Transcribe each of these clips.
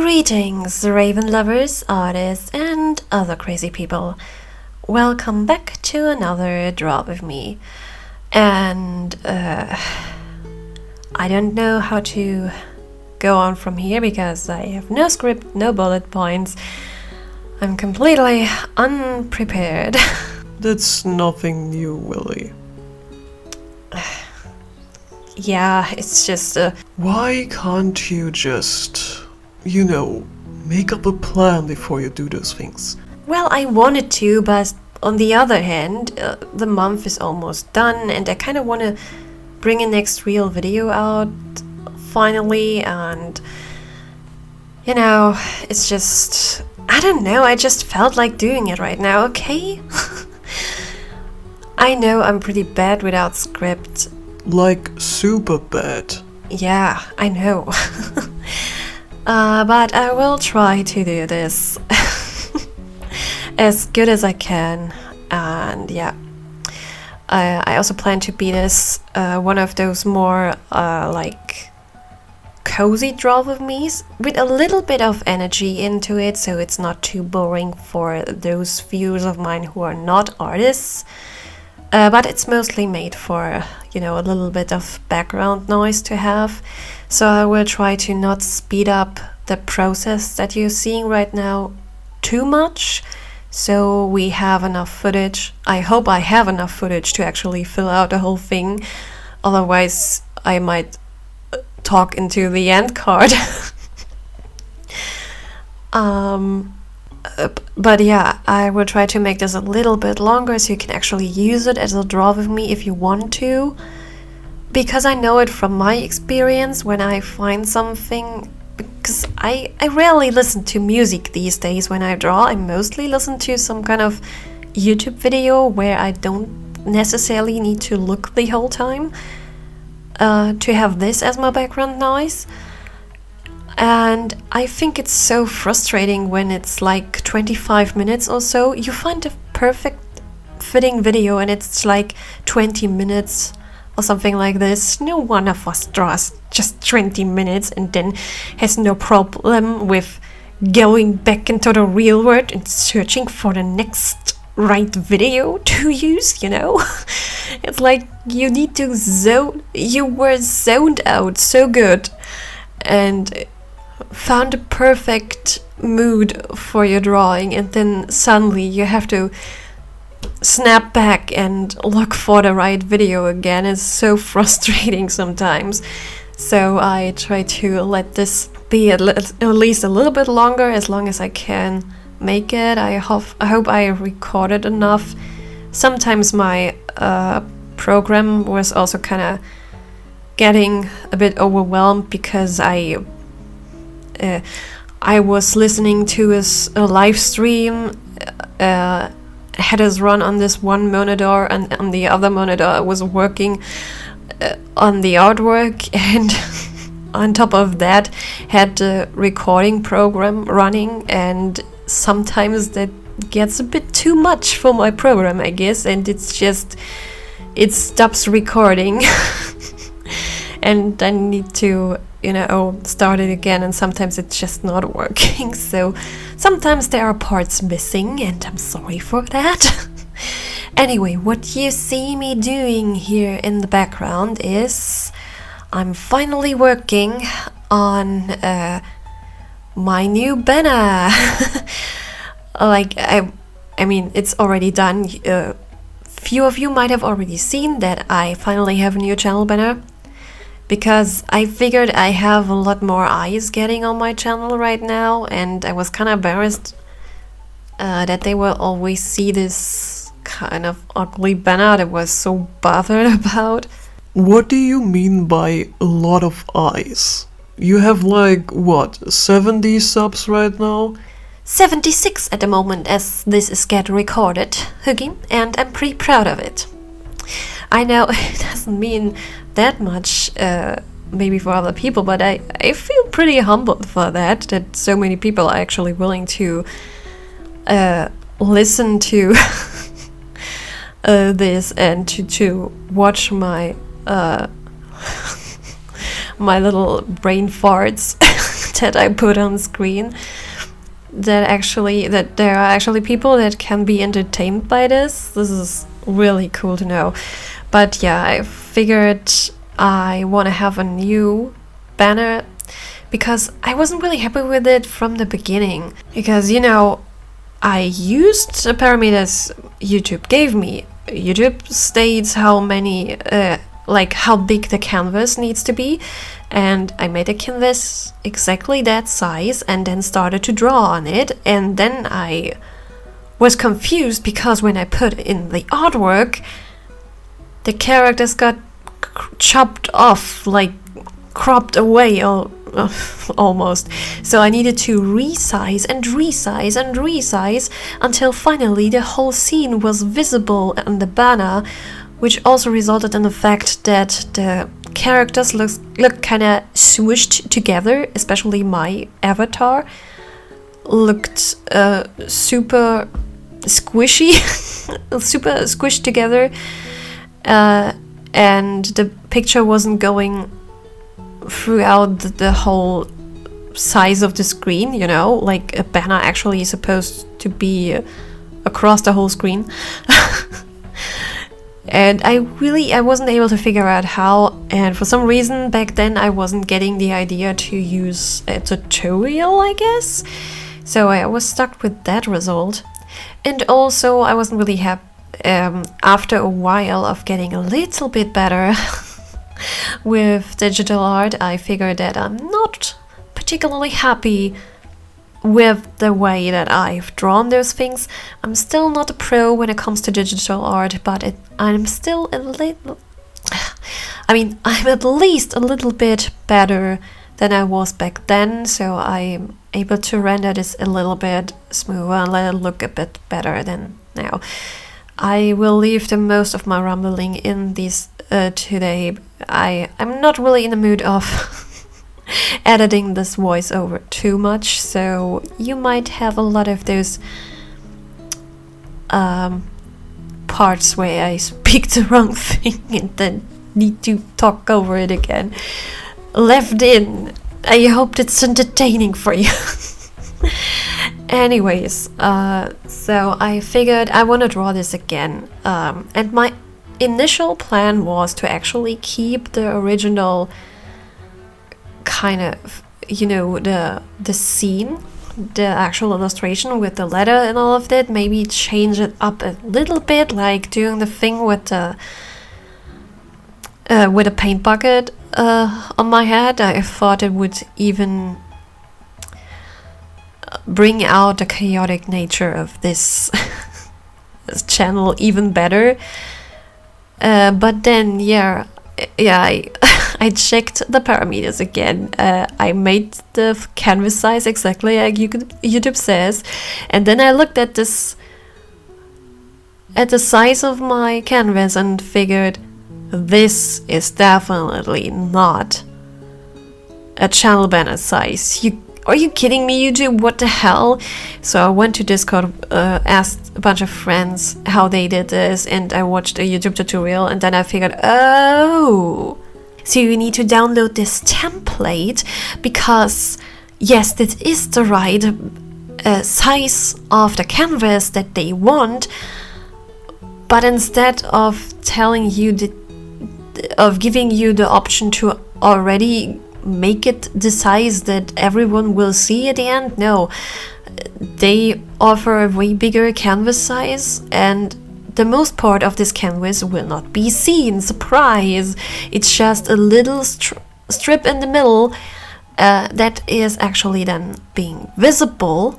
Greetings, Raven lovers, artists, and other crazy people. Welcome back to another Draw with me. And I don't know how to go on from here because I have no script, no bullet points. I'm completely unprepared. That's nothing new, Willie. Yeah, it's just Why can't you just, make up a plan before you do those things? well, I wanted to, but on the other hand, the month is almost done and I kind of want to bring a next real video out finally, and it's just, I don't know, I just felt like doing it right now, okay? I know I'm pretty bad without script. Like, super bad. Yeah, I know. But I will try to do this as good as I can. And yeah, I also plan to be this one of those more like cozy draw with me's with a little bit of energy into it, so it's not too boring for those viewers of mine who are not artists. But it's mostly made for, a little bit of background noise to have. So I will try to not speed up the process that you're seeing right now too much. So we have enough footage. I hope I have enough footage to actually fill out the whole thing. Otherwise, I might talk into the end card. But yeah, I will try to make this a little bit longer so you can actually use it as a draw with me if you want to. Because I know it from my experience when I find something, because I rarely listen to music these days when I draw. I mostly listen to some kind of YouTube video where I don't necessarily need to look the whole time to have this as my background noise. And I think it's so frustrating when it's like 25 minutes or so. You find a perfect fitting video and it's like 20 minutes or something like this. No one of us draws just 20 minutes and then has no problem with going back into the real world and searching for the next right video to use, It's like you need to you were zoned out so good and found a perfect mood for your drawing, and then suddenly you have to snap back and look for the right video again. It's so frustrating sometimes. So I try to let this be at least a little bit longer, as long as I can make it. I hope I recorded enough. Sometimes my program was also kind of getting a bit overwhelmed because I was listening to his live stream, had us run on this one monitor, and on the other monitor I was working on the artwork, and on top of that had the recording program running, and sometimes that gets a bit too much for my program, I guess, and it stops recording and I need to start it again, and sometimes it's just not working. So sometimes there are parts missing, and I'm sorry for that. Anyway, what you see me doing here in the background is I'm finally working on my new banner. I mean, it's already done. Few of you might have already seen that I finally have a new channel banner, because I figured I have a lot more eyes getting on my channel right now, and I was kind of embarrassed that they will always see this kind of ugly banner that I was so bothered about. What do you mean by a lot of eyes? You have 70 subs right now? 76 at the moment as this is getting recorded, Huggy, and I'm pretty proud of it. I know it doesn't mean that much maybe for other people, but I feel pretty humbled for that so many people are actually willing to listen to this and to watch my my little brain farts that I put on screen, that there are actually people that can be entertained by this. This is really cool to know. But yeah, I figured I want to have a new banner because I wasn't really happy with it from the beginning. Because, you know, I used the parameters YouTube gave me. YouTube states how many, how big the canvas needs to be, and I made a canvas exactly that size and then started to draw on it, and then I was confused because when I put in the artwork, the characters got chopped off, like cropped away almost. So I needed to resize and resize and resize until finally the whole scene was visible on the banner, which also resulted in the fact that the characters look kind of swished together, especially my avatar looked super squishy, super squished together, and the picture wasn't going throughout the whole size of the screen, you know, like a banner actually is supposed to be across the whole screen. And I wasn't able to figure out how, and for some reason back then I wasn't getting the idea to use a tutorial, I guess. So I was stuck with that result. And also I wasn't really happy after a while of getting a little bit better with digital art. I figured that I'm not particularly happy with the way that I've drawn those things. I'm still not a pro when it comes to digital art, but I'm still a little... I'm at least a little bit better than I was back then, so I'm able to render this a little bit smoother and let it look a bit better than now. I will leave the most of my rambling in these today. I'm not really in the mood of editing this voiceover too much, so you might have a lot of those parts where I speak the wrong thing and then need to talk over it again left in. I hope it's entertaining for you. Anyways, so I figured I want to draw this again, and my initial plan was to actually keep the original kind of, you know, the scene, the actual illustration with the letter and all of that, maybe change it up a little bit, like doing the thing with a paint bucket on my head. I thought it would even bring out the chaotic nature of this channel even better. But then, I checked the parameters again. I made the canvas size exactly like YouTube says, and then I looked at the size of my canvas and figured this is definitely not a channel banner size. Are you kidding me, YouTube? What the hell? So I went to Discord, asked a bunch of friends how they did this, and I watched a YouTube tutorial, and then I figured, oh, so you need to download this template because, yes, this is the right size of the canvas that they want, but instead of telling you of giving you the option to already make it the size that everyone will see at the end, no, they offer a way bigger canvas size, and the most part of this canvas will not be seen. Surprise! It's just a little strip in the middle that is actually then being visible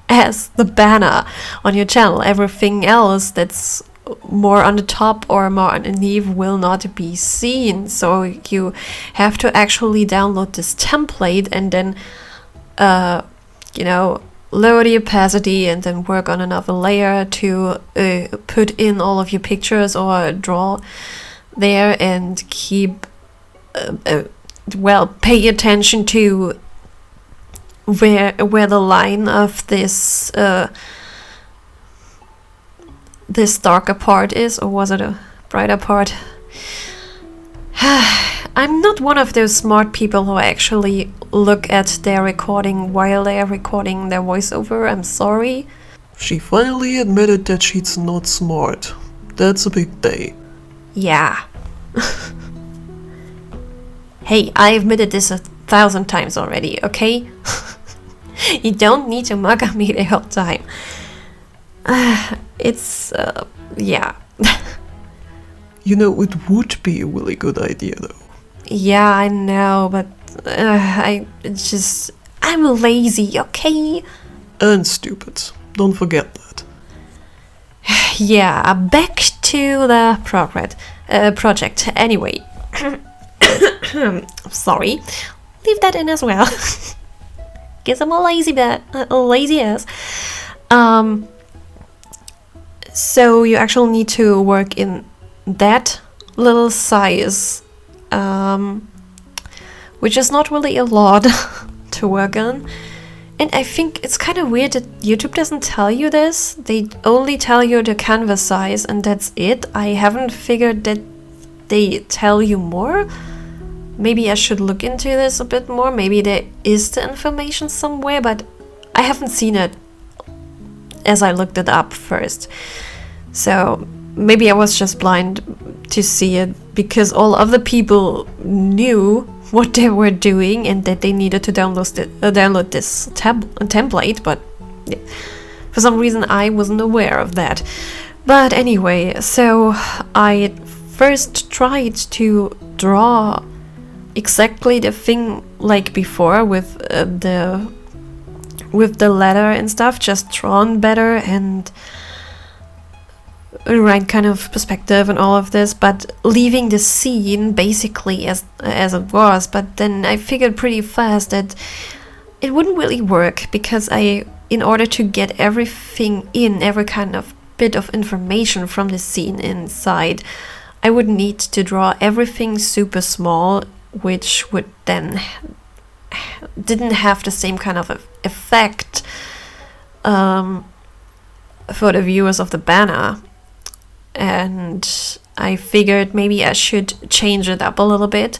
as the banner on your channel. Everything else that's more on the top or more underneath will not be seen. So you have to actually download this template and then lower the opacity and then work on another layer to put in all of your pictures or draw there, and keep pay attention to where the line of this this darker part is, or was it a brighter part? I'm not one of those smart people who actually look at their recording while they are recording their voiceover. I'm sorry. She finally admitted that she's not smart. That's a big day. Yeah. Hey, I admitted this 1,000 times already, okay? You don't need to mug at me the whole time. Yeah. You know, it would be a really good idea though. Yeah, I know, but I'm lazy, okay? And stupid. Don't forget that. Yeah, back to the project. Anyway, sorry, leave that in as well. Guess I'm a lazy ass. So you actually need to work in that little size, which is not really a lot to work on. And I think it's kind of weird that YouTube doesn't tell you this. They only tell you the canvas size and that's it. I haven't figured that they tell you more. Maybe I should look into this a bit more. Maybe there is the information somewhere, but I haven't seen it as I looked it up first. So maybe I was just blind to see it because all other people knew what they were doing and that they needed to download this template, but yeah, for some reason I wasn't aware of that. But anyway, so I first tried to draw exactly the thing like before with the letter and stuff, just drawn better and right kind of perspective and all of this, but leaving the scene basically as it was. But then I figured pretty fast that it wouldn't really work because in order to get everything in, every kind of bit of information from the scene inside, I would need to draw everything super small, which would then didn't have the same kind of effect for the viewers of the banner. And I figured maybe I should change it up a little bit.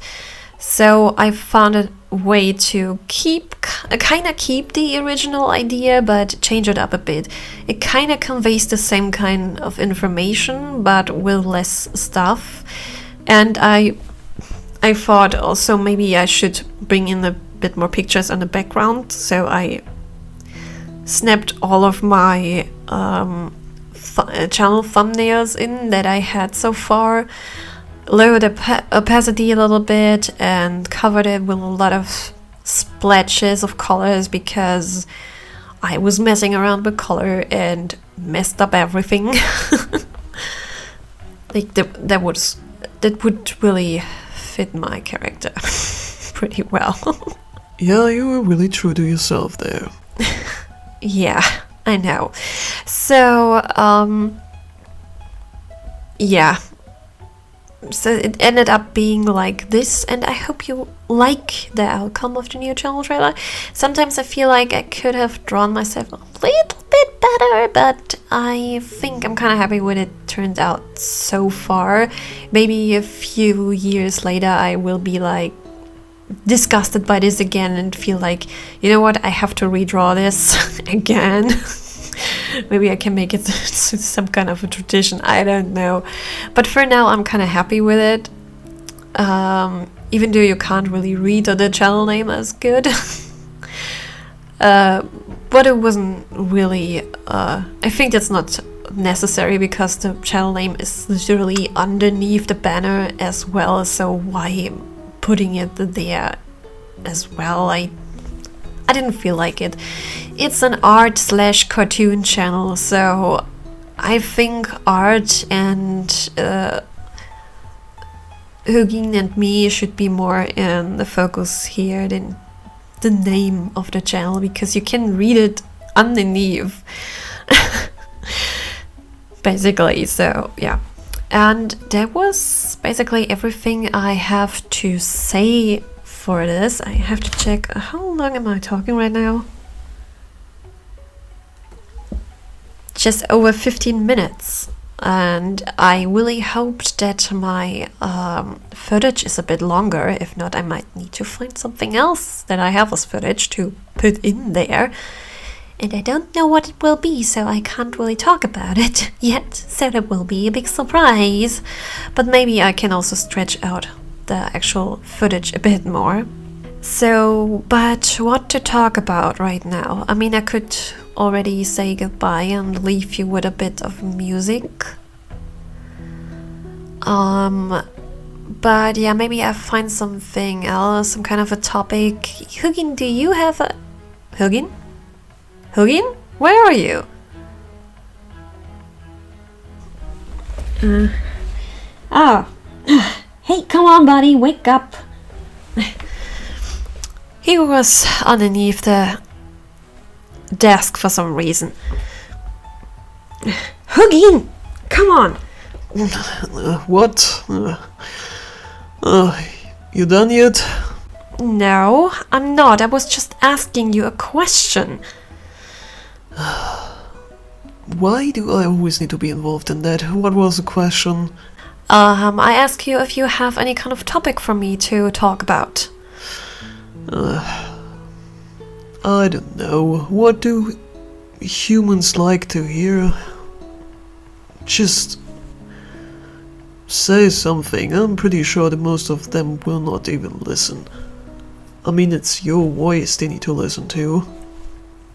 So I found a way to kind of keep the original idea, but change it up a bit. It kind of conveys the same kind of information, but with less stuff. And I thought also maybe I should bring in a bit more pictures on the background. So I snapped all of my channel thumbnails in that I had so far, lowered the opacity a little bit and covered it with a lot of splashes of colors because I was messing around with color and messed up everything. Like that would really fit my character pretty well. Yeah, you were really true to yourself there. Yeah, I know. So, yeah. So it ended up being like this, and I hope you like the outcome of the new channel trailer. Sometimes I feel like I could have drawn myself a little bit better, but I think I'm kind of happy with it turned out so far. Maybe a few years later I will be like disgusted by this again and feel like, you know what, I have to redraw this again. Maybe I can make it some kind of a tradition, I don't know. But for now I'm kind of happy with it, even though you can't really read the channel name as good. But it wasn't really, I think that's not necessary because the channel name is literally underneath the banner as well, so why putting it there as well? I didn't feel like it. It's an art/cartoon channel, so I think art and Hugin and me should be more in the focus here than the name of the channel, because you can read it underneath. Basically, so yeah. And that was basically everything I have to say for this. I have to check how long am I talking right now? Just over 15 minutes. and I really hoped that my footage is a bit longer. If not, I might need to find something else that I have as footage to put in there. And I don't know what it will be, so I can't really talk about it yet. So that will be a big surprise. But maybe I can also stretch out the actual footage a bit more. So, but what to talk about right now? I mean, I could already say goodbye and leave you with a bit of music. But yeah, maybe I find something else, some kind of a topic. Hugin, do you have a... Hugin? Hugin? Where are you? Hey, come on, buddy, wake up. He was underneath the desk for some reason. Hugin, come on. What? You done yet? No, I'm not. I was just asking you a question. Why do I always need to be involved in that? What was the question? I asked you if you have any kind of topic for me to talk about. I don't know. What do humans like to hear? Just say something. I'm pretty sure that most of them will not even listen. I mean, it's your voice they need to listen to.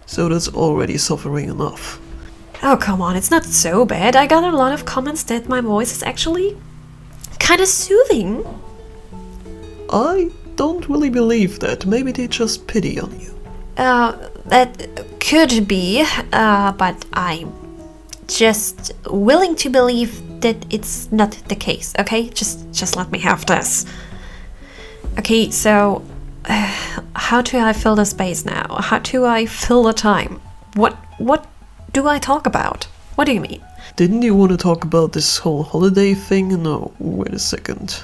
So that's already suffering enough. Oh, come on, it's not so bad. I got a lot of comments that my voice is actually kind of soothing. I don't really believe that. Maybe they just pity on you. That could be, but I'm just willing to believe that it's not the case, okay? Just let me have this. Okay, so how do I fill the space now? How do I fill the time? What do I talk about? What do you mean? Didn't you want to talk about this whole holiday thing? No, wait a second.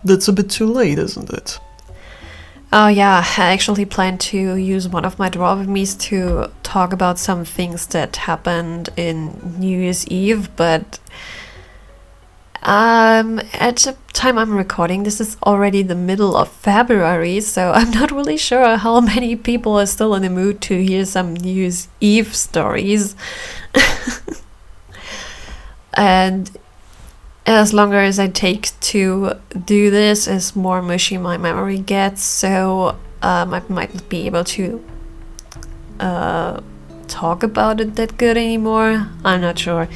That's a bit too late, isn't it? Oh yeah, I actually plan to use one of my draw with me's to talk about some things that happened in New Year's Eve, but at the time I'm recording, this is already the middle of February, so I'm not really sure how many people are still in the mood to hear some New Year's Eve stories. And as longer as I take to do this, as more mushy my memory gets, so I might not be able to talk about it that good anymore. I'm not sure.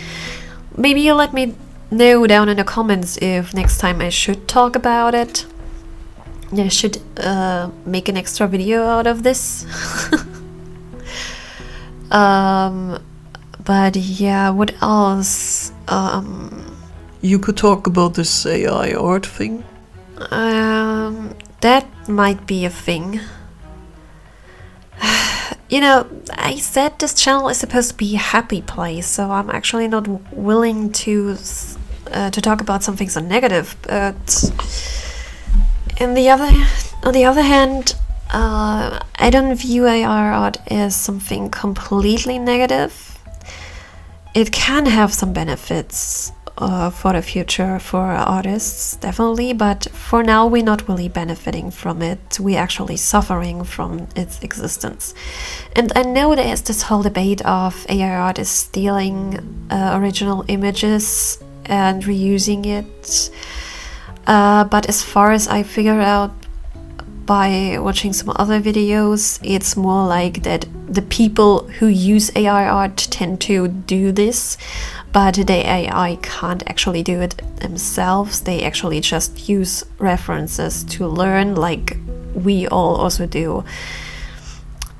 Maybe you'll let me know down in the comments if next time I should talk about it. I should make an extra video out of this. But yeah, what else? You could talk about this AI art thing. That might be a thing. You know, I said this channel is supposed to be a happy place, so I'm actually not willing to talk about something so negative. But on the other hand, I don't view AR art as something completely negative. It can have some benefits for the future for artists, definitely, but for now we're not really benefiting from it. We're actually suffering from its existence. And I know there's this whole debate of AI art is stealing original images and reusing it, but as far as I figured out by watching some other videos, it's more like that the people who use AI art tend to do this, but the AI can't actually do it themselves. They actually just use references to learn, like we all also do,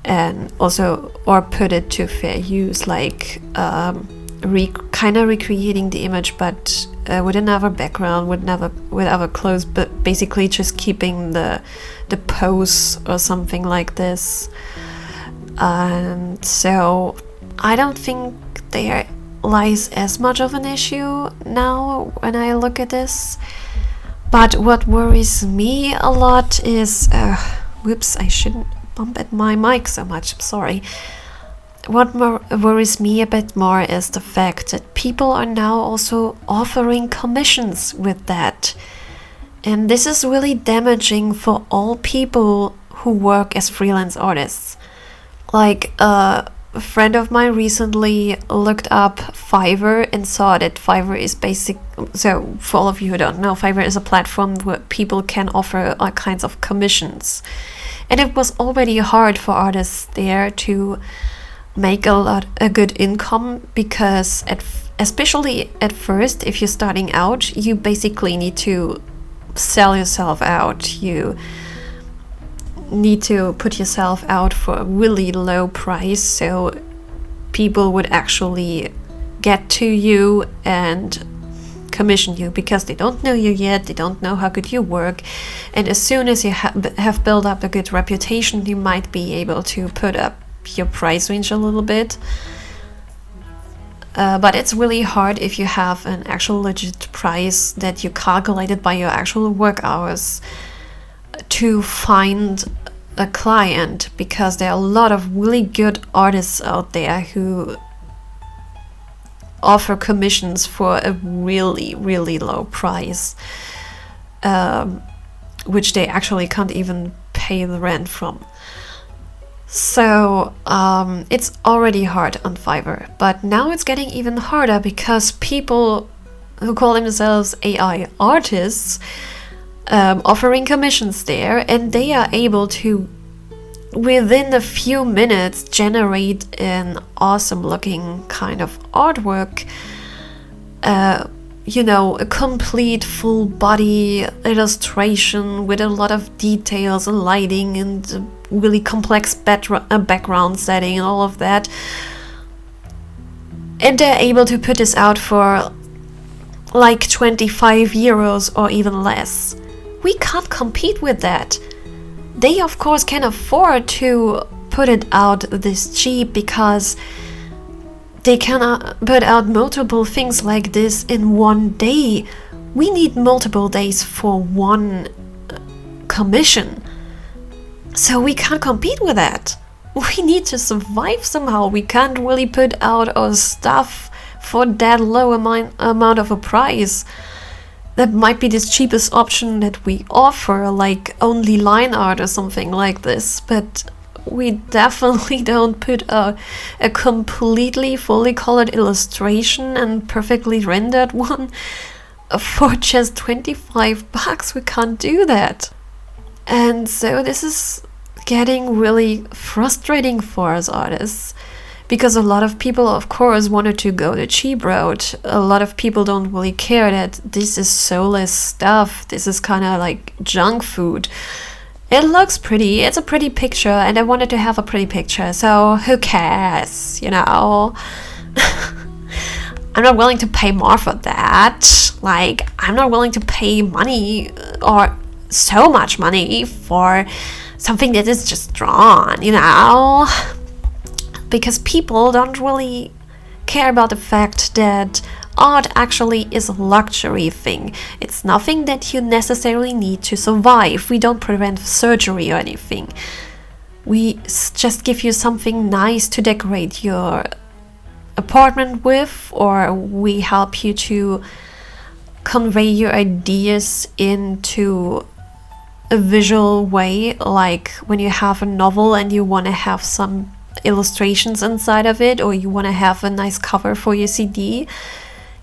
and also or put it to fair use, like kind of recreating the image, but with another background, with other clothes, but basically just keeping the pose or something like this. And so I don't think there lies as much of an issue now when I look at this. But what worries me a lot is whoops, I shouldn't bump at my mic so much, I'm sorry. what worries me a bit more is the fact that people are now also offering commissions with that. And this is really damaging for all people who work as freelance artists. Like, a friend of mine recently looked up Fiverr and saw that Fiverr is basic. So, for all of you who don't know, Fiverr is a platform where people can offer all kinds of commissions. And it was already hard for artists there to make a good income, because especially at first, if you're starting out, you basically need to sell yourself out. You need to put yourself out for a really low price so people would actually get to you and commission you, because they don't know you yet, they don't know how good you work, and as soon as you have built up a good reputation, you might be able to put up your price range a little bit. But it's really hard if you have an actual legit price that you calculated by your actual work hours to find a client, because there are a lot of really good artists out there who offer commissions for a really, really low price, which they actually can't even pay the rent from. So it's already hard on Fiverr, but now it's getting even harder because people who call themselves AI artists offering commissions there, and they are able to, within a few minutes, generate an awesome looking kind of artwork. A complete full body illustration with a lot of details and lighting and really complex background setting and all of that. And they're able to put this out for like 25 euros or even less. We can't compete with that. They of course can afford to put it out this cheap because they cannot put out multiple things like this in one day. We need multiple days for one commission. So we can't compete with that. We need to survive somehow. We can't really put out our stuff for that low amount of a price. That might be the cheapest option that we offer, like only line art or something like this. But we definitely don't put a completely fully colored illustration and perfectly rendered one for just 25 bucks. We can't do that. And so this is getting really frustrating for us artists, because a lot of people of course wanted to go the cheap route. A lot of people don't really care that this is soulless stuff. This is kind of like junk food. It looks pretty, it's a pretty picture, and I wanted to have a pretty picture, so who cares, I'm not willing to pay more for that. Like, I'm not willing to pay money or so much money for something that is just drawn, because people don't really care about the fact that art actually is a luxury thing. It's nothing that you necessarily need to survive. We don't prevent surgery or anything. We just give you something nice to decorate your apartment with, or we help you to convey your ideas into a visual way, like when you have a novel and you want to have some illustrations inside of it, or you want to have a nice cover for your CD.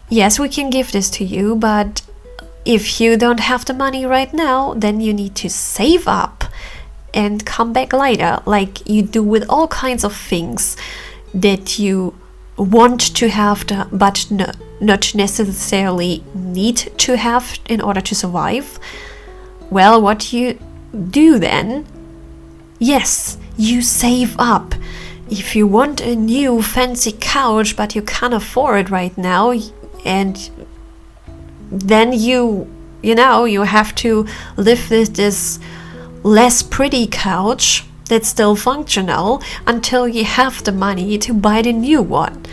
Yes, we can give this to you, but if you don't have the money right now, then you need to save up and come back later, like you do with all kinds of things that you want to have, but not necessarily need to have in order to survive. Well, what you do then? Yes, you save up. If you want a new fancy couch, but you can't afford it right now, and then you have to live with this less pretty couch that's still functional until you have the money to buy the new one.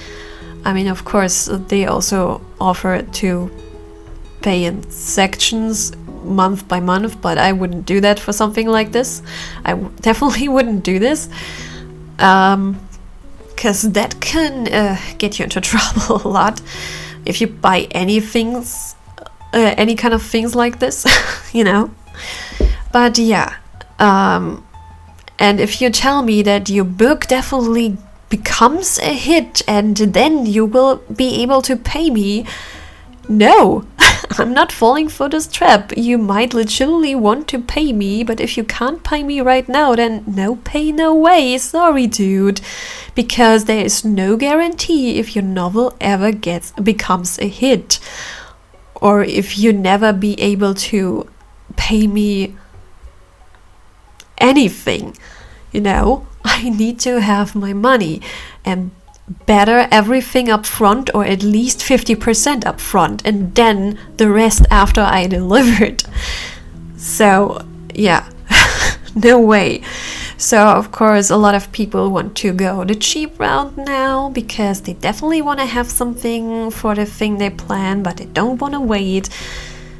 I mean, of course, they also offer to pay in sections month by month, but I wouldn't do that for something like this. I definitely wouldn't do this. because that can get you into trouble a lot if you buy any kind of things like this, you know. But yeah, and if you tell me that your book definitely becomes a hit and then you will be able to pay me, no, I'm not falling for this trap. You might legitimately want to pay me, but if you can't pay me right now, then no pay, no way. Sorry, dude. Because there is no guarantee if your novel ever becomes a hit, or if you never be able to pay me anything, you know. I need to have my money, and better everything up front, or at least 50% up front, and then the rest after I delivered. So yeah, no way. So of course a lot of people want to go the cheap route now, because they definitely want to have something for the thing they plan, but they don't want to wait.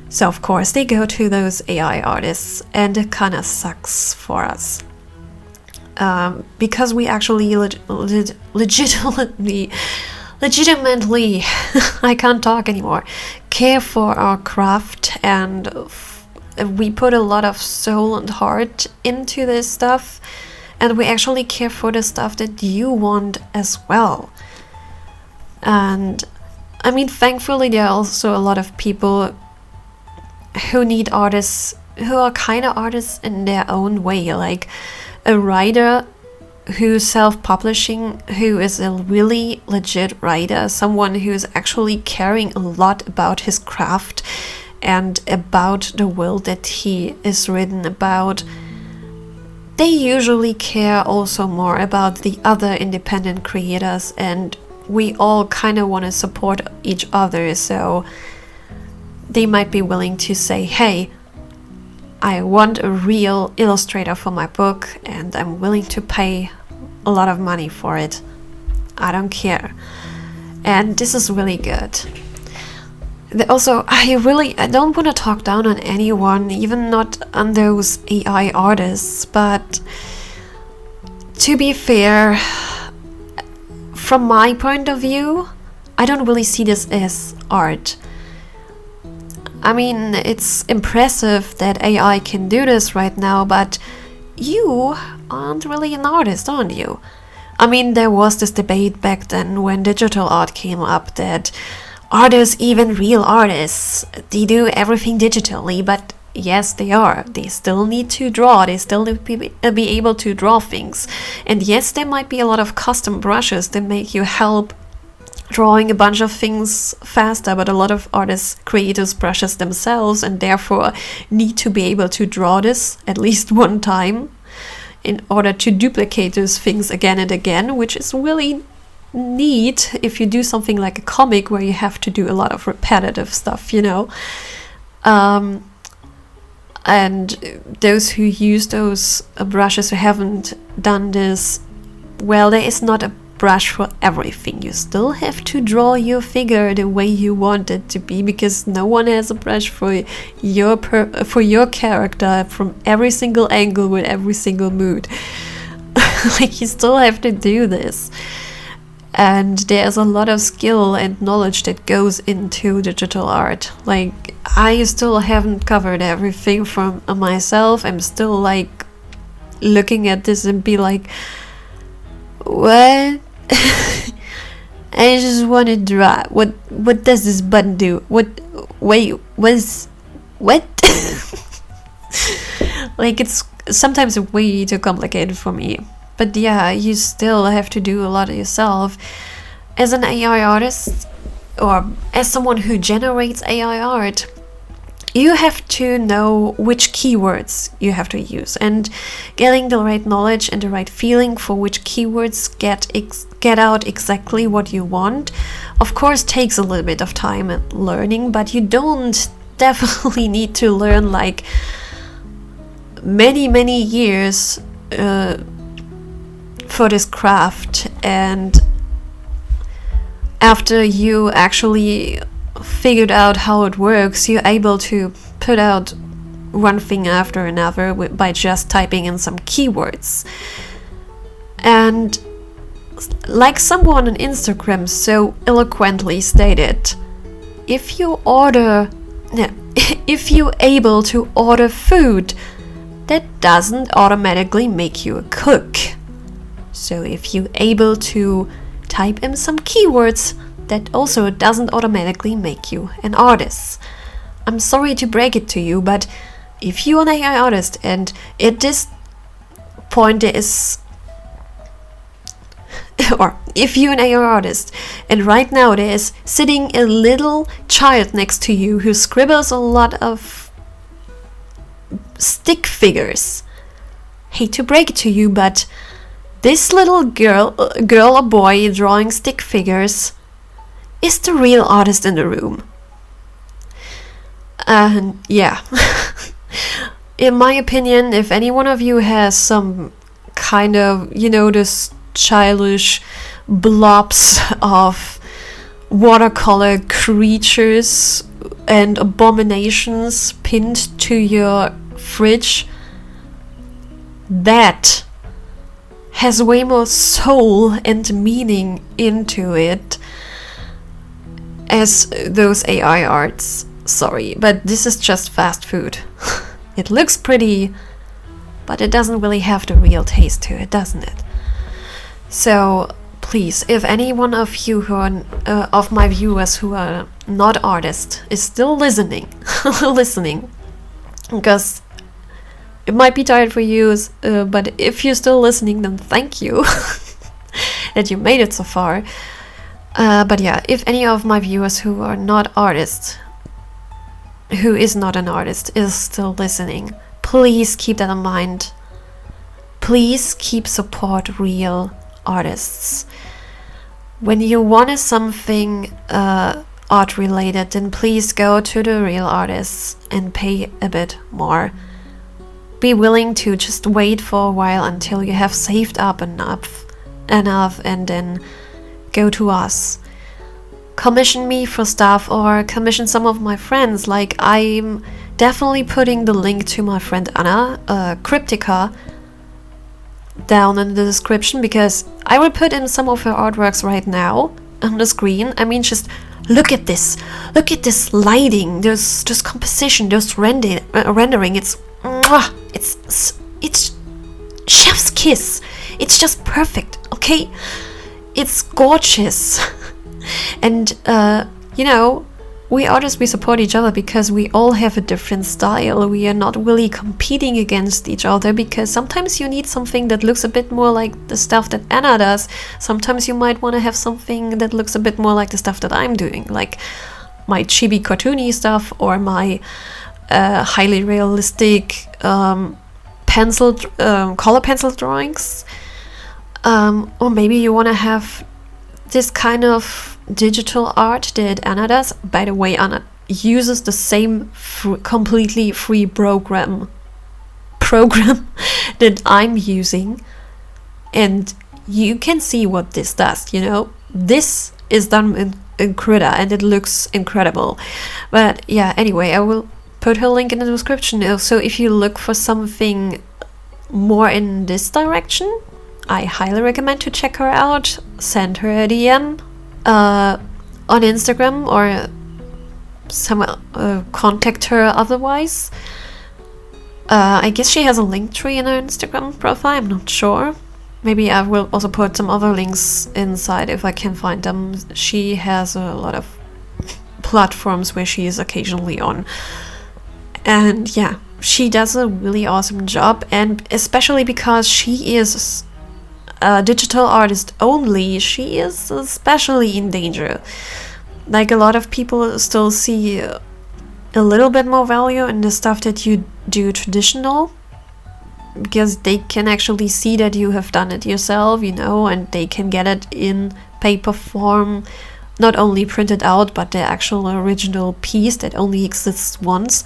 So of course they go to those AI artists, and it kind of sucks for us. Because we actually legitimately, I can't talk anymore, care for our craft, and we put a lot of soul and heart into this stuff, and we actually care for the stuff that you want as well. And I mean, thankfully there are also a lot of people who need artists who are kind of artists in their own way, like a writer who's self-publishing, who is a really legit writer, someone who's actually caring a lot about his craft and about the world that he is written about. They usually care also more about the other independent creators, and we all kind of want to support each other, so they might be willing to say, hey, I want a real illustrator for my book, and I'm willing to pay a lot of money for it. I don't care. And this is really good. Also, I don't want to talk down on anyone, even not on those AI artists, but to be fair, from my point of view, I don't really see this as art. I mean, it's impressive that AI can do this right now, but you aren't really an artist, aren't you? I mean, there was this debate back then when digital art came up that are those even real artists? They do everything digitally, but yes, they are. They still need to draw. They still need to be able to draw things. And yes, there might be a lot of custom brushes that make you help drawing a bunch of things faster, but a lot of artists create those brushes themselves and therefore need to be able to draw this at least one time in order to duplicate those things again and again, which is really neat if you do something like a comic where you have to do a lot of repetitive stuff, you know. And those who use those brushes who haven't done this, well, there is not a brush for everything. You still have to draw your figure the way you want it to be, because no one has a brush for your character from every single angle with every single mood. Like, you still have to do this, and there's a lot of skill and knowledge that goes into digital art. Like, I still haven't covered everything from myself. I'm still like looking at this and be like, what? I just want to draw. What does this button do? What? Like, it's sometimes way too complicated for me. But yeah, you still have to do a lot of yourself. As an AI artist, or as someone who generates AI art, you have to know which keywords you have to use, and getting the right knowledge and the right feeling for which keywords get out exactly what you want, of course, takes a little bit of time and learning, but you don't definitely need to learn like many years for this craft. And after you actually figured out how it works, you're able to put out one thing after another by just typing in some keywords. And like someone on Instagram so eloquently stated, if you order, if you're able to order food, that doesn't automatically make you a cook. So if you're able to type in some keywords, that also doesn't automatically make you an artist. I'm sorry to break it to you, but if you're an AI artist and at this point there is, or if you're an AI artist and right now there is sitting a little child next to you who scribbles a lot of stick figures, hate to break it to you, but this little girl or boy drawing stick figures is the real artist in the room. And yeah, in my opinion, if any one of you has some kind of, this childish blobs of watercolor creatures and abominations pinned to your fridge, that has way more soul and meaning into it as those AI arts. Sorry, but this is just fast food. It looks pretty, but it doesn't really have the real taste to it, doesn't it? So please, if any one of you who are of my viewers who are not artists is still listening, because it might be tired for you, but if you're still listening, then thank you that you made it so far. But yeah, if any of my viewers who are not artists, who is not an artist, is still listening, please keep that in mind. Please keep support real artists. When you want something art related, then please go to the real artists and pay a bit more. Be willing to just wait for a while until you have saved up enough and then go to us. Commission me for stuff or commission some of my friends. Like, I'm definitely putting the link to my friend Anna, Cryptica, down in the description, because I will put in some of her artworks right now on the screen. I mean, just look at this lighting, there's composition, there's rendering. It's chef's kiss. It's just perfect, okay? It's gorgeous. And we artists, we support each other because we all have a different style. We are not really competing against each other, because sometimes you need something that looks a bit more like the stuff that Anna does. Sometimes you might want to have something that looks a bit more like the stuff that I'm doing, like my chibi cartoony stuff or my highly realistic color pencil drawings. Or maybe you want to have this kind of digital art that Anna does. By the way, Anna uses the same completely free program that I'm using, and you can see what this does. This is done in Krita and it looks incredible. But yeah, anyway, I will put her link in the description. So if you look for something more in this direction, I highly recommend to check her out. Send her a DM on Instagram, or contact her otherwise. I guess she has a link tree in her Instagram profile, I'm not sure. Maybe I will also put some other links inside if I can find them. She has a lot of platforms where she is occasionally on. And yeah, she does a really awesome job, and especially because she is a digital artist only, she is especially in danger. Like, a lot of people still see a little bit more value in the stuff that you do traditional, because they can actually see that you have done it yourself, and they can get it in paper form, not only printed out, but the actual original piece that only exists once.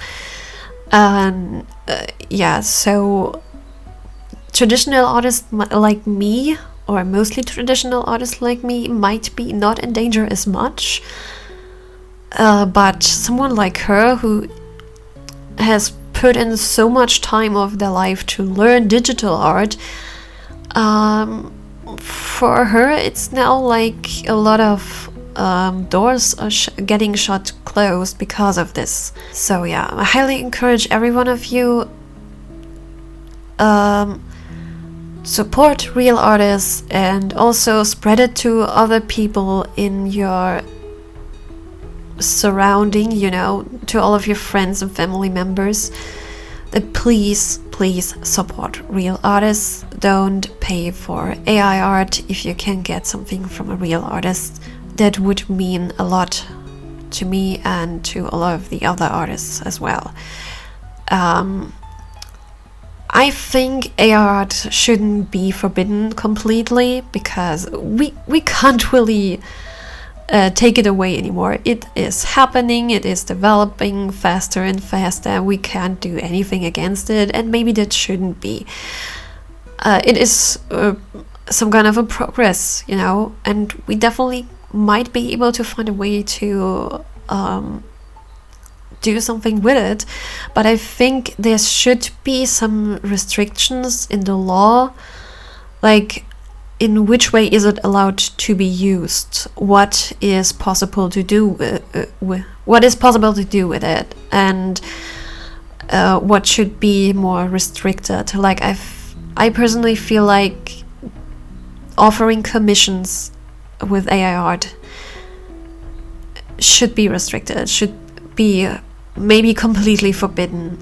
And so traditional artists like me, or mostly traditional artists like me, might be not in danger as much. But someone like her, who has put in so much time of their life to learn digital art, for her, it's now like a lot of doors are getting shut closed because of this. So yeah, I highly encourage every one of you support real artists and also spread it to other people in your surrounding, to all of your friends and family members, that please support real artists. Don't pay for AI art if you can get something from a real artist. That would mean a lot to me and to a lot of the other artists as well. I think AI art shouldn't be forbidden completely, because we can't really take it away anymore. It is happening, it is developing faster and faster. We can't do anything against it, and maybe that shouldn't be. It is some kind of a progress, and we definitely might be able to find a way to do something with it, but I think there should be some restrictions in the law, like in which way is it allowed to be used, what is possible to do with it, and what should be more restricted. Like I personally feel like offering commissions with AI art should be restricted, should be maybe completely forbidden,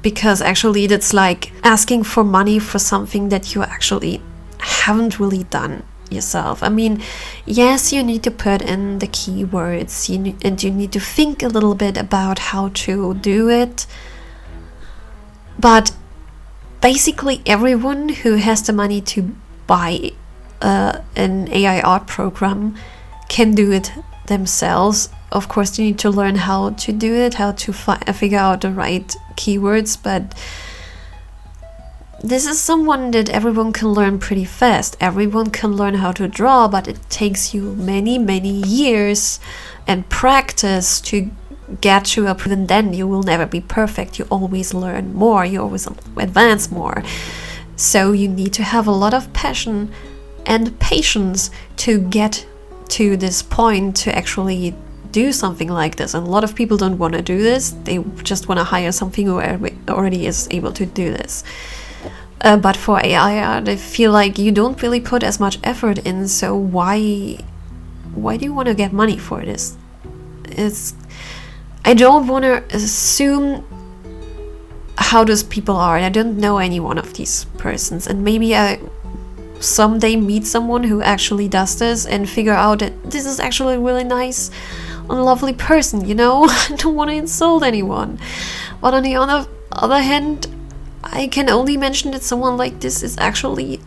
because actually that's like asking for money for something that you actually haven't really done yourself. I mean, yes, you need to put in the keywords, and you need to think a little bit about how to do it, but basically everyone who has the money to buy an AI art program can do it themselves. Of course, you need to learn how to do it, how to figure out the right keywords, but this is someone that everyone can learn pretty fast. Everyone can learn how to draw, but it takes you many years and practice to get to a point, and then you will never be perfect. You always learn more, you always advance more. So you need to have a lot of passion and patience to get to this point to actually do something like this. And a lot of people don't want to do this. They just want to hire something who already is able to do this. But for AI art, I feel like you don't really put as much effort in, so why do you want to get money for this? I don't want to assume how those people are. I don't know any one of these persons, and maybe I someday meet someone who actually does this and figure out that this is actually a really nice and lovely person, I don't want to insult anyone. But on the other hand, I can only mention that someone like this is actually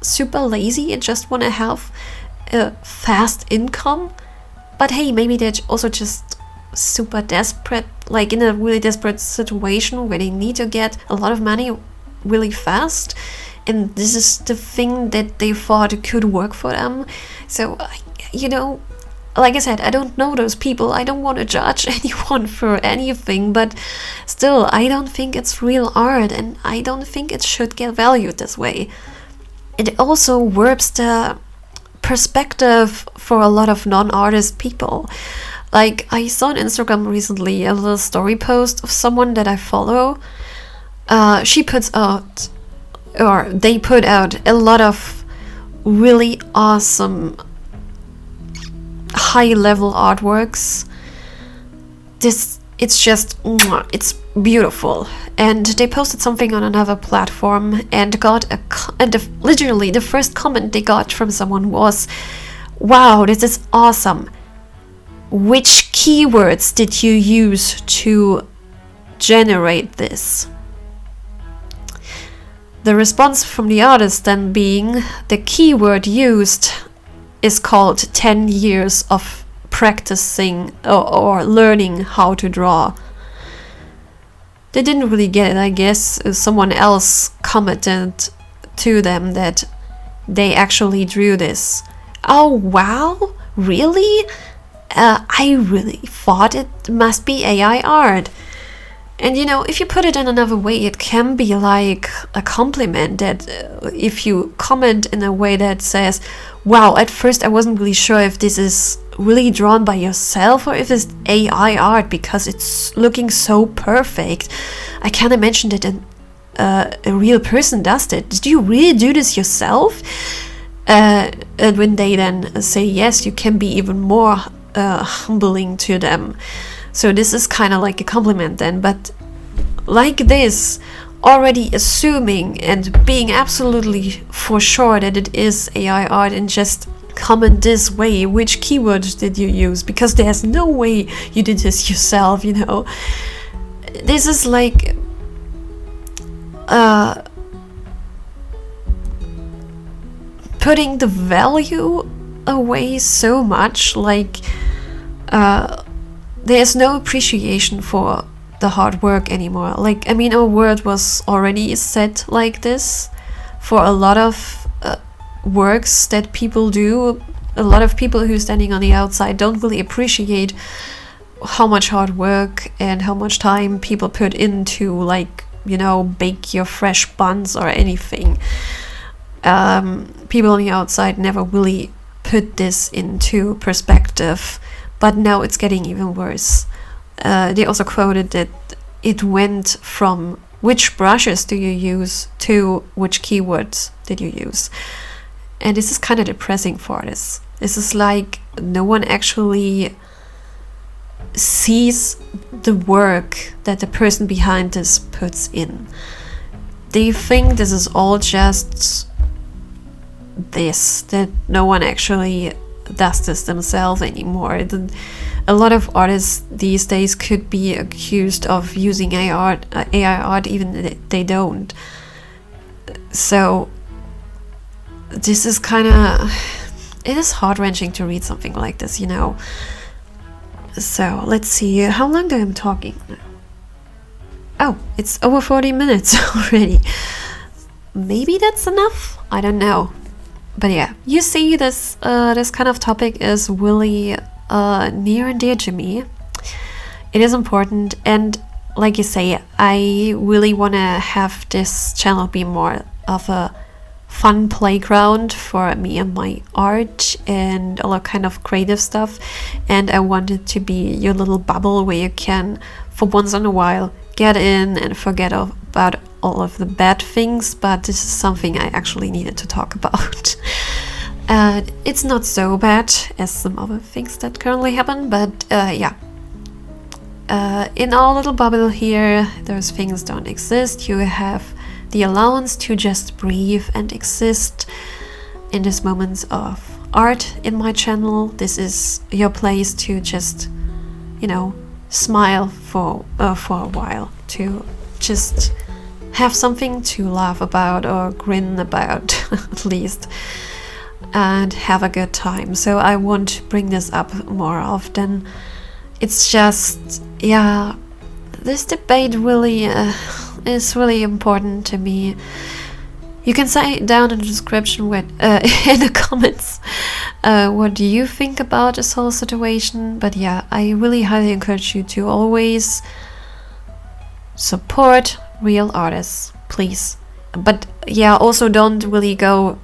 super lazy and just want to have a fast income. But hey, maybe they're also just super desperate, like in a really desperate situation where they need to get a lot of money really fast, and this is the thing that they thought could work for them. So like I said, I don't know those people. I don't want to judge anyone for anything, but still, I don't think it's real art, and I don't think it should get valued this way. It also warps the perspective for a lot of non-artist people. Like, I saw on Instagram recently a little story post of someone that I follow. They put out a lot of really awesome high-level artworks. It's beautiful. And they posted something on another platform and got literally the first comment they got from someone was, "Wow, this is awesome. Which keywords did you use to generate this?" The response from the artist then being, the keyword used is called 10 years of practicing or learning how to draw. They didn't really get it, I guess. Someone else commented to them that they actually drew this. Oh wow, really? I really thought it must be AI art. And if you put it in another way, it can be like a compliment that if you comment in a way that says, wow, at first I wasn't really sure if this is really drawn by yourself or if it's AI art because it's looking so perfect. I can't imagine that a real person does that. Did you really do this yourself? And when they then say yes, you can be even more humbling to them. So this is kind of like a compliment then, but like this, already assuming and being absolutely for sure that it is AI art and just comment this way, which keywords did you use? Because there's no way you did this yourself, This is like putting the value away so much, like there's no appreciation for the hard work anymore. Like, our world was already set like this for a lot of works that people do. A lot of people who are standing on the outside don't really appreciate how much hard work and how much time people put into, like, bake your fresh buns or anything. People on the outside never really put this into perspective, but now it's getting even worse. They also quoted that it went from which brushes do you use to which keywords did you use. And this is kind of depressing for artists. This is like no one actually sees the work that the person behind this puts in. They think this is all just this, that no one actually does this themselves anymore. A lot of artists these days could be accused of using AI art even if they don't. So this is kind of, it is heart-wrenching to read something like this, So let's see, how long am I talking? Oh, it's over 40 minutes already. Maybe that's enough? I don't know. But yeah, you see, this kind of topic is really near and dear to me. It is important, and like you say, I really want to have this channel be more of a fun playground for me and my art and all that kind of creative stuff. And I want it to be your little bubble where you can, for once in a while, get in and forget about all of the bad things. But this is something I actually needed to talk about. It's not so bad as some other things that currently happen, but yeah. In our little bubble here, those things don't exist. You have the allowance to just breathe and exist in these moments of art in my channel. This is your place to just, smile for a while, to just have something to laugh about or grin about at least, and have a good time. So I want to bring this up more often. It's just, yeah, this debate really is really important to me. You can say down in the description in the comments what do you think about this whole situation. But yeah, I really highly encourage you to always support real artists, please. But yeah, also don't really go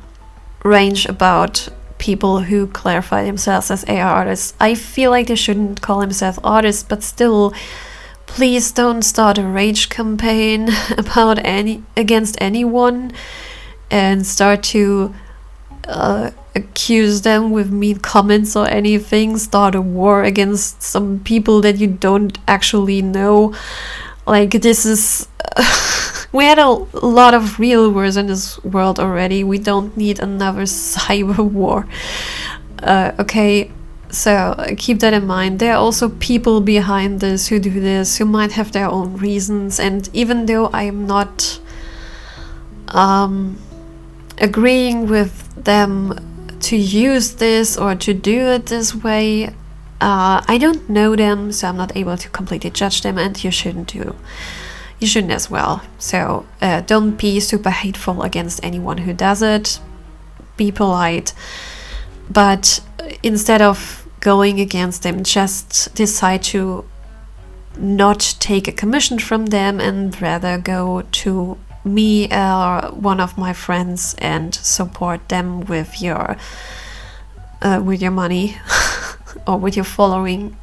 range about people who clarify themselves as AI artists. I feel like they shouldn't call themselves artists, but still, please don't start a rage campaign against anyone and start to accuse them with mean comments or anything. Start a war against some people that you don't actually know. Like, this is we had a lot of real wars in this world already. We don't need another cyber war. Okay, so keep that in mind. There are also people behind this who do this, who might have their own reasons. And even though I'm not agreeing with them to use this or to do it this way, I don't know them, so I'm not able to completely judge them, and you shouldn't do. You shouldn't as well. So don't be super hateful against anyone who does it. Be polite. But instead of going against them, just decide to not take a commission from them and rather go to me or one of my friends and support them with your money or with your following.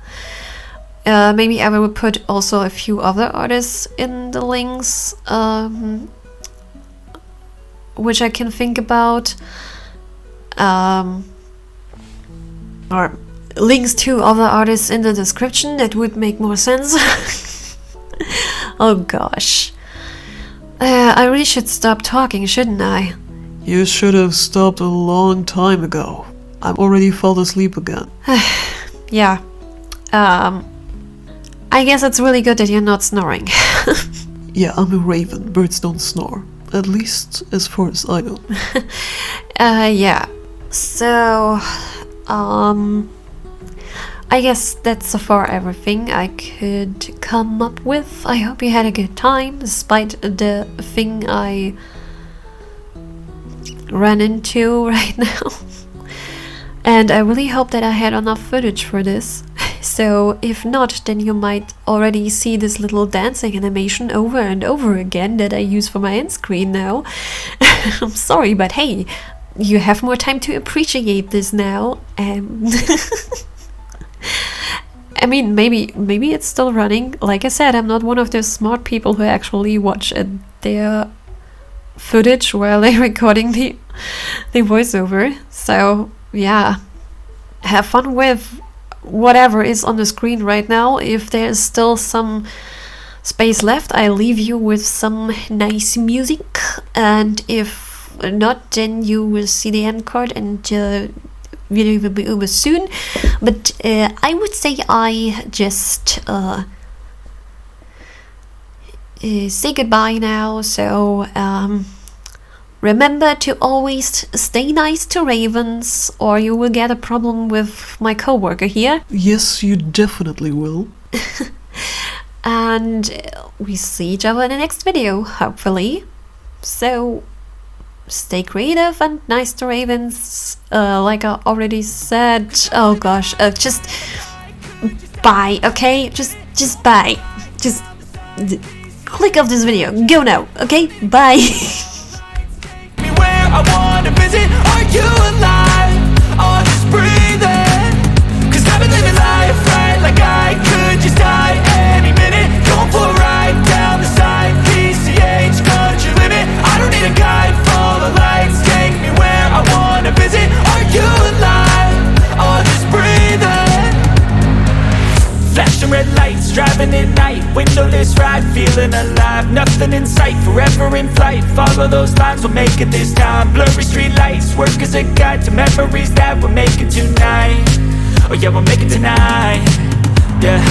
Maybe I will put also a few other artists in the links, which I can think about, or links to other artists in the description. That would make more sense. Oh gosh, I really should stop talking, shouldn't I? You should have stopped a long time ago. I'm already fell asleep again. Yeah. I guess it's really good that you're not snoring. Yeah, I'm a raven. Birds don't snore. At least as far as I know. Yeah. So, I guess that's so far everything I could come up with. I hope you had a good time, despite the thing I ran into right now. And I really hope that I had enough footage for this. So if not, then you might already see this little dancing animation over and over again that I use for my end screen now. I'm sorry, but hey, you have more time to appreciate this now. I mean, maybe it's still running. Like I said, I'm not one of those smart people who actually watch their footage while they're recording the voiceover. So yeah, have fun with whatever is on the screen right now. If there's still some space left, I'll leave you with some nice music, and if not, then you will see the end card and video will be over soon. But I would say I just say goodbye now. So remember to always stay nice to ravens, or you will get a problem with my coworker here. Yes, you definitely will. And we see each other in the next video, hopefully. So stay creative and nice to ravens. Like I already said. Oh gosh, just bye. Okay, just bye. Just click off this video. Go now. Okay, bye. I wanna visit, are you alive? Or just breathing? Cause I've been living life right like I could just die any minute. Going for a ride down the side, PCH, country limit. I don't need a guide, follow lights, take me where I wanna visit. Are you alive? Or just breathing? Flashing red lights, driving at night, windowless ride, feeling alive. Nothing in sight, forever in flight. Follow those lines, we'll make it this time. Blurry street lights, work as a guide to memories that we're making tonight. Oh yeah, we'll make it tonight. Yeah.